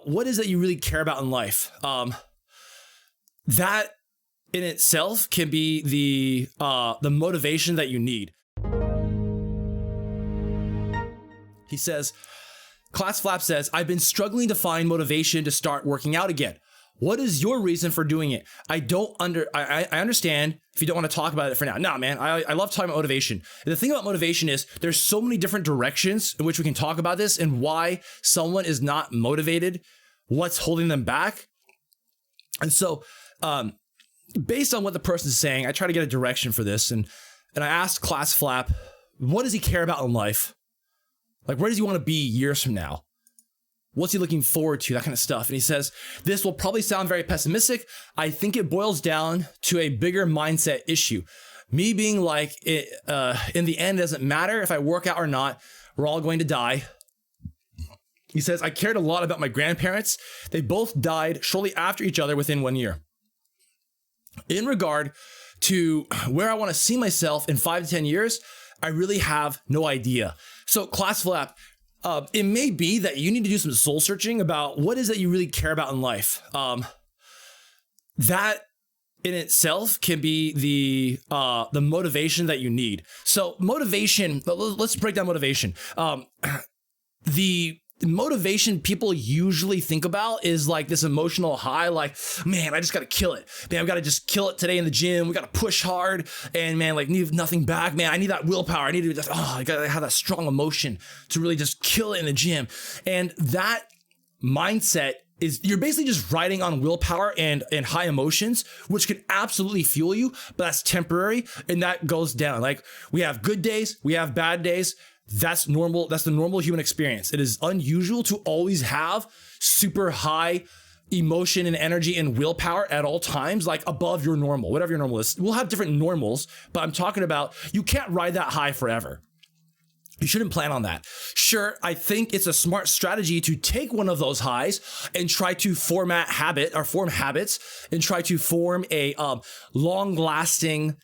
what is that you really care about in life? That in itself can be the motivation that you need. He says, Class Flap says, I've been struggling to find motivation to start working out again. What is your reason for doing it? I understand if you don't want to talk about it for now. Nah, man, I love talking about motivation. And the thing about motivation is there's so many different directions in which we can talk about this and why someone is not motivated, what's holding them back. And so, based on what the person is saying, I try to get a direction for this. And I asked Class Flap, what does he care about in life? Like, where does he want to be years from now? What's he looking forward to? That kind of stuff. And he says, this will probably sound very pessimistic. I think it boils down to a bigger mindset issue. Me being like, in the end, it doesn't matter if I work out or not. We're all going to die. He says, I cared a lot about my grandparents. They both died shortly after each other within 1 year. In regard to where I want to see myself in 5 to 10 years, I really have no idea. So Class Flap, it may be that you need to do some soul searching about what is that you really care about in life. That in itself can be the motivation that you need. So motivation, let's break down motivation. The motivation people usually think about is like this emotional high, like, man, I just got to kill it. Man, I've got to just kill it today in the gym. We got to push hard and man, like need nothing back. Man, I need that willpower. I need to just, I got to have that strong emotion to really just kill it in the gym. And that mindset is you're basically just riding on willpower and high emotions, which can absolutely fuel you, but that's temporary and that goes down. Like we have good days, we have bad days. That's normal. That's the normal human experience. It is unusual to always have super high emotion and energy and willpower at all times, like above your normal, whatever your normal is. We'll have different normals, but I'm talking about you can't ride that high forever. You shouldn't plan on that. Sure, I think it's a smart strategy to take one of those highs and try to form habits and try to form a long-lasting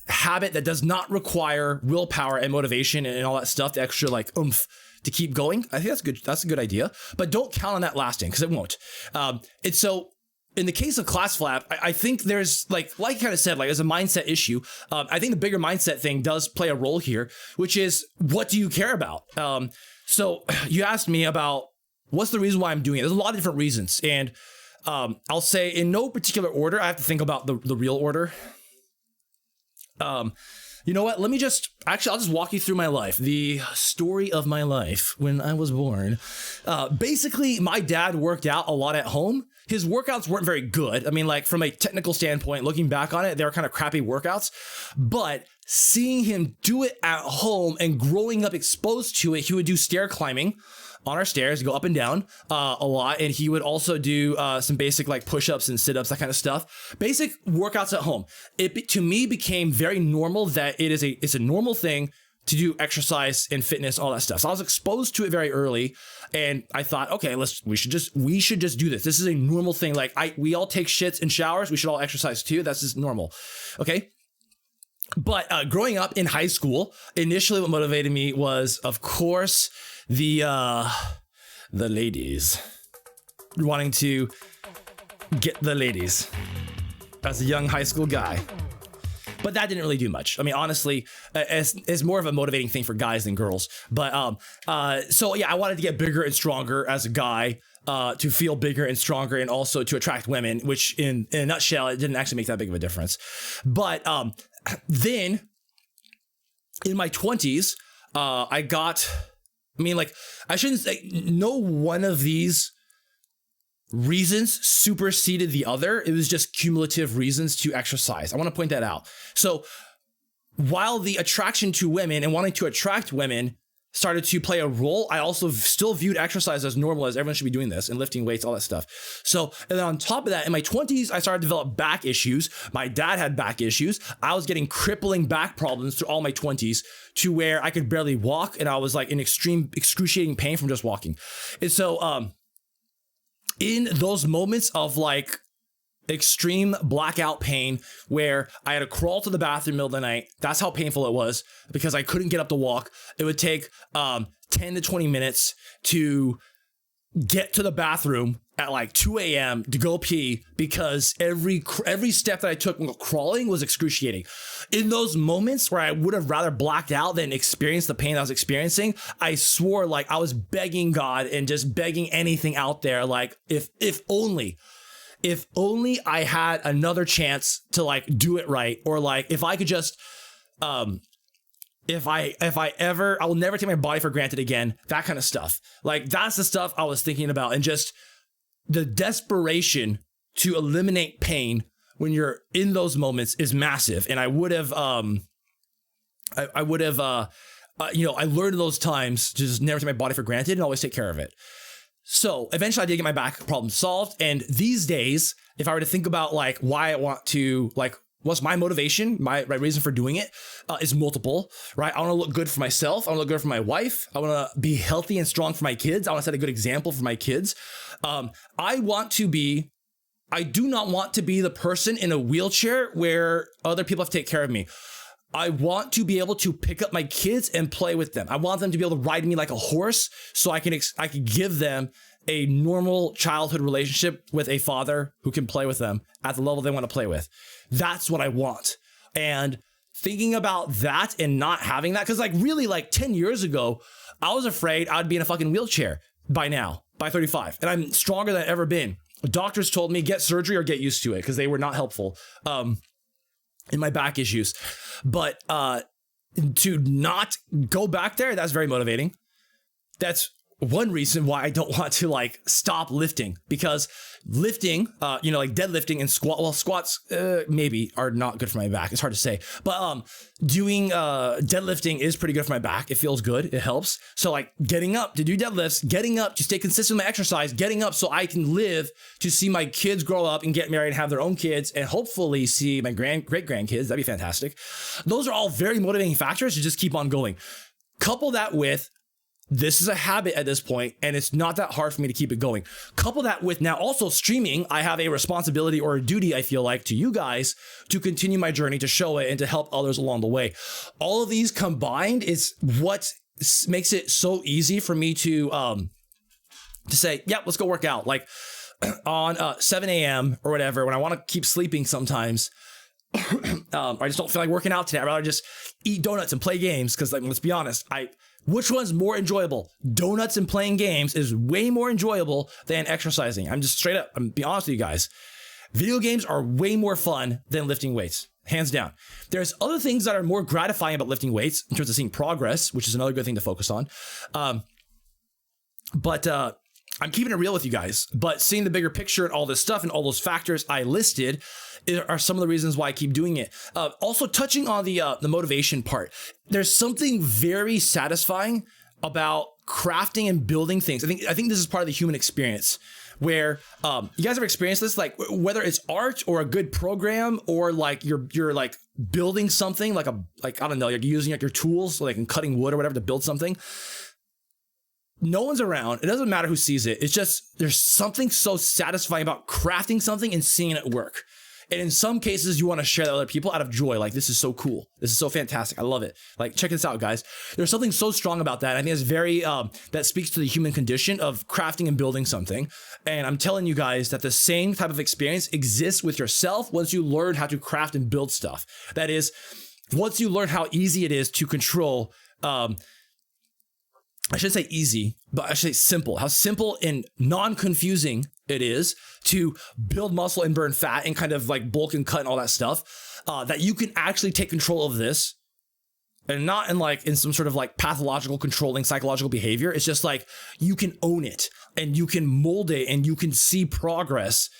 habit that does not require willpower and motivation and all that stuff, the extra like oomph to keep going. I think that's good. That's a good idea, but don't count on that lasting because it won't. And so in the case of Class Flap, I think there's like I kind of said, like as a mindset issue, I think the bigger mindset thing does play a role here, which is what do you care about? So you asked me about what's the reason why I'm doing it. There's a lot of different reasons. And I'll say in no particular order, I have to think about the real order. You know what? I'll just walk you through my life. The story of my life when I was born. Basically, my dad worked out a lot at home. His workouts weren't very good. I mean, like from a technical standpoint, looking back on it, they were kind of crappy workouts. But seeing him do it at home and growing up exposed to it, he would do stair climbing on our stairs, go up and down a lot. And he would also do some basic like push-ups and sit-ups, that kind of stuff. Basic workouts at home. It to me became very normal that it's a normal thing to do exercise and fitness, all that stuff. So I was exposed to it very early and I thought, okay, we should just do this. This is a normal thing. Like we all take shits and showers. We should all exercise too. That's just normal. Okay. But growing up in high school, initially what motivated me was, of course, the ladies, wanting to get the ladies as a young high school guy. But that didn't really do much. I mean, honestly, it's more of a motivating thing for guys than girls. But so yeah, I wanted to get bigger and stronger as a guy, to feel bigger and stronger and also to attract women, which in a nutshell, it didn't actually make that big of a difference. But then in my 20s, I shouldn't say no one of these reasons superseded the other. It was just cumulative reasons to exercise. I want to point that out. So while the attraction to women and wanting to attract women started to play a role, I also still viewed exercise as normal, as everyone should be doing this and lifting weights, all that stuff. So, and then on top of that, in my 20s, I started to develop back issues. My dad had back issues. I was getting crippling back problems through all my 20s to where I could barely walk. And I was like in excruciating pain from just walking. And so, in those moments of like extreme blackout pain where I had to crawl to the bathroom in the middle of the night, that's how painful it was because I couldn't get up to walk. It would take 10 to 20 minutes to get to the bathroom at like 2 a.m. to go pee because every step that I took while crawling was excruciating. In those moments where I would have rather blacked out than experienced the pain I was experiencing, I swore like I was begging God and just begging anything out there. Like if only I had another chance to like do it right, or like if I could just, if I will never take my body for granted again, that kind of stuff. Like that's the stuff I was thinking about, and just the desperation to eliminate pain when you're in those moments is massive. And I would have, I learned those times to just never take my body for granted and always take care of it. So eventually I did get my back problem solved. And these days, if I were to think about like why I want to, like, what's my motivation, my reason for doing it is multiple, right? I want to look good for myself. I want to look good for my wife. I want to be healthy and strong for my kids. I want to set a good example for my kids. I do not want to be the person in a wheelchair where other people have to take care of me. I want to be able to pick up my kids and play with them. I want them to be able to ride me like a horse so I can give them a normal childhood relationship with a father who can play with them at the level they want to play with. That's what I want. And thinking about that and not having that, because like really like 10 years ago, I was afraid I'd be in a fucking wheelchair by now, by 35. And I'm stronger than I've ever been. Doctors told me get surgery or get used to it because they were not helpful in my back issues. But to not go back there, that's very motivating. That's one reason why I don't want to like stop lifting, because lifting, like deadlifting and squats maybe are not good for my back. It's hard to say, but doing deadlifting is pretty good for my back. It feels good. It helps. So like getting up to do deadlifts, getting up to stay consistent with my exercise, getting up so I can live to see my kids grow up and get married and have their own kids, and hopefully see my great grandkids. That'd be fantastic. Those are all very motivating factors to just keep on going. Couple that with, this is a habit at this point, and it's not that hard for me to keep it going. Couple that with now also streaming. I have a responsibility or a duty, I feel like, to you guys to continue my journey, to show it and to help others along the way. All of these combined is what makes it so easy for me to say, yeah, let's go work out. Like on 7 a.m. or whatever, when I want to keep sleeping sometimes, I just don't feel like working out today. I'd rather just eat donuts and play games, because like, let's be honest, which one's more enjoyable? Donuts and playing games is way more enjoyable than exercising. I'm just straight up, I'm be honest with you guys. Video games are way more fun than lifting weights, hands down. There's other things that are more gratifying about lifting weights in terms of seeing progress, which is another good thing to focus on. But I'm keeping it real with you guys, but seeing the bigger picture and all this stuff and all those factors I listed are some of the reasons why I keep doing it. Also touching on the motivation part, there's something very satisfying about crafting and building things. I think this is part of the human experience where you guys ever experienced this, like whether it's art or a good program, or like you're like building something like I don't know, you're using like your tools, like in cutting wood or whatever to build something. No one's around. It doesn't matter who sees it. It's just, there's something so satisfying about crafting something and seeing it work. And in some cases, you want to share that with other people out of joy. Like, this is so cool. This is so fantastic. I love it. Like, check this out, guys. There's something so strong about that. I think it's very, that speaks to the human condition of crafting and building something. And I'm telling you guys that the same type of experience exists with yourself once you learn how to craft and build stuff. That is, once you learn how easy it is to control, I should say easy, but I should say simple. How simple and non-confusing it is to build muscle and burn fat and kind of like bulk and cut and all that stuff, that you can actually take control of this, and not in some sort of like pathological controlling psychological behavior. It's just like you can own it and you can mold it and you can see progress.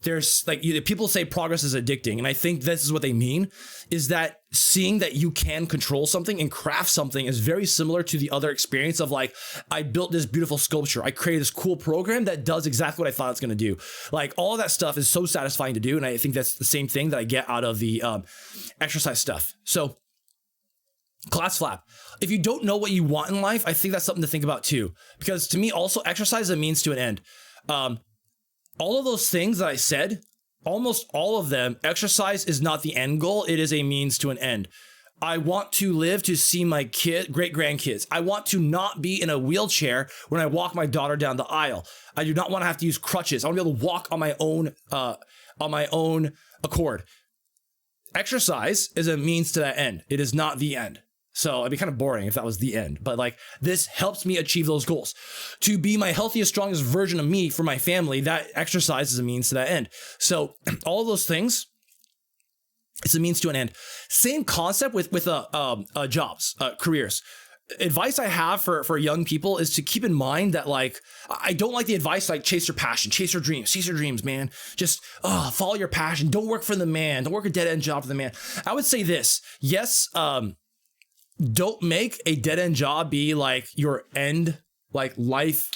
There's like, people say progress is addicting, and I think this is what they mean, is that seeing that you can control something and craft something is very similar to the other experience of like, I built this beautiful sculpture, I created this cool program that does exactly what I thought it's going to do. Like, all of that stuff is so satisfying to do, and I think that's the same thing that I get out of the exercise stuff. So class flap. If you don't know what you want in life, I think that's something to think about too, because to me also exercise is a means to an end. All of those things that I said, almost all of them, exercise is not the end goal. It is a means to an end. I want to live to see my great grandkids. I want to not be in a wheelchair when I walk my daughter down the aisle. I do not want to have to use crutches. I want to be able to walk on my own accord. Exercise is a means to that end. It is not the end. So it'd be kind of boring if that was the end, but like this helps me achieve those goals. To be my healthiest, strongest version of me for my family, that exercise is a means to that end. So all of those things, it's a means to an end. Same concept with jobs, careers. Advice I have for young people is to keep in mind that like, I don't like the advice like chase your passion, chase your dreams, man. Just follow your passion. Don't work for the man. Don't work a dead end job for the man. I would say this. Yes. Don't make a dead end job be like your end, like life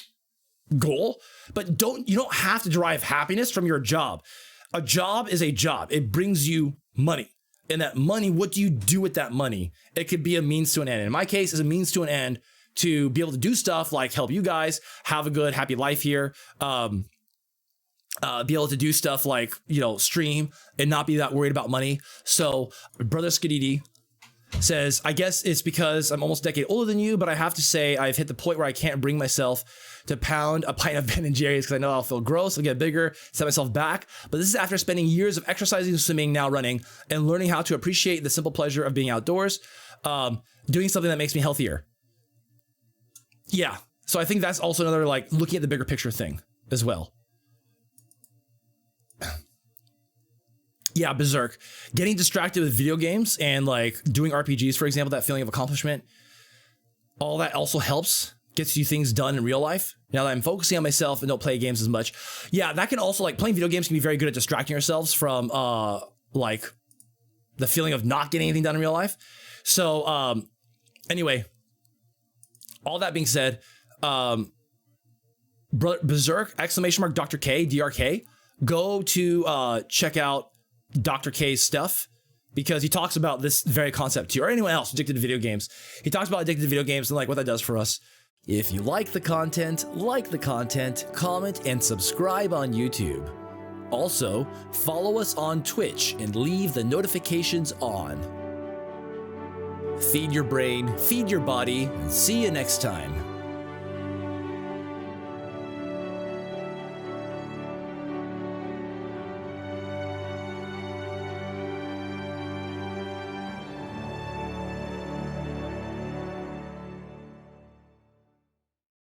goal, but you don't have to derive happiness from your job. A job is a job. It brings you money. And that money, what do you do with that money? It could be a means to an end. In my case, it's a means to an end to be able to do stuff like help you guys have a good, happy life here. Be able to do stuff like, stream and not be that worried about money. So Brother Skididi says, I guess it's because I'm almost a decade older than you, but I have to say I've hit the point where I can't bring myself to pound a pint of Ben & Jerry's because I know I'll feel gross, I'll get bigger, set myself back. But this is after spending years of exercising, swimming, now running, and learning how to appreciate the simple pleasure of being outdoors, doing something that makes me healthier. Yeah, so I think that's also another like looking at the bigger picture thing as well. Yeah, Berserk. Getting distracted with video games and like doing RPGs, for example, that feeling of accomplishment, all that also helps, gets you things done in real life. Now that I'm focusing on myself and don't play games as much. Yeah, that can also like playing video games can be very good at distracting yourselves from like the feeling of not getting anything done in real life. So anyway, all that being said, Berserk, Dr. K, DRK, go to check out Dr. K's stuff because he talks about this very concept too, or anyone else addicted to video games. He talks about addicted to video games and like what that does for us. If you like the content, comment and subscribe on YouTube. Also, follow us on Twitch and leave the notifications on. Feed your brain, feed your body, and see you next time.